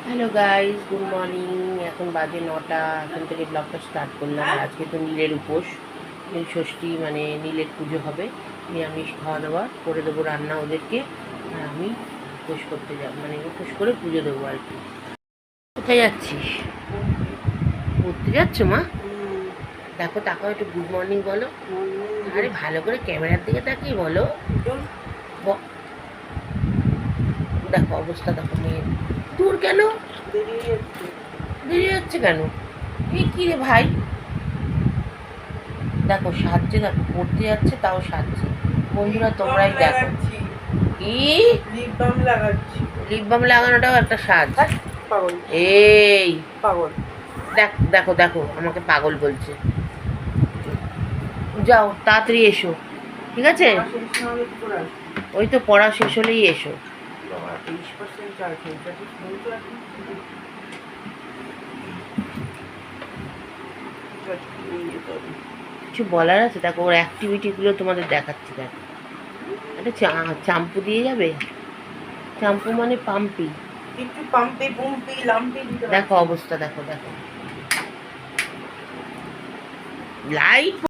Hello guys, good morning. এখন বাজে 9টা। এখন থেকে ব্লগটা স্টার্ট করলাম। আর আজকে তো নীলের উপোস, নীল ষষ্ঠী, মানে নীলের পুজো হবে। নিরামিষ খাওয়া দাওয়া করে দেবো রান্না ওদেরকে। আর আমি উপোস করতে যাব, মানে উপোস করে পুজো দেবো আর কি। কোথায় যাচ্ছিস? ঘুরতে যাচ্ছ মা? দেখো, তাকাও একটু, গুড মর্নিং বলো। আরে ভালো করে ক্যামেরার দিকে তাকিয়ে বলো। দেখো অবস্থা, দেখো মেয়ের। দূর কেন? দেরি হচ্ছে কেন? এই কি রে ভাই, দেখো সাজছে, দেখো পড়তে যাচ্ছে তাও সাজছে। বন্ধুরা তোমরাই দেখো। কি লিপ বাম লাগাচ্ছি? লিপ বাম লাগানোটাও একটা সাজ। পাগল, এই পাগল। দেখো দেখো আমাকে পাগল বলছে। যাও তাড়াতাড়ি এসো, ঠিক আছে? ওই তো পড়া শেষ হলেই এসো। কিছু বলার আছে? দেখো ওর অ্যাক্টিভিটিগুলো তোমাদের দেখাচ্ছি। দেখো একটা চাম্পু দিয়ে যাবে। চাম্পু মানে পাম্পি। একটু পাম্পে পুম্পি লাম্পি। দেখো অবস্থা, দেখো দেখো লাইট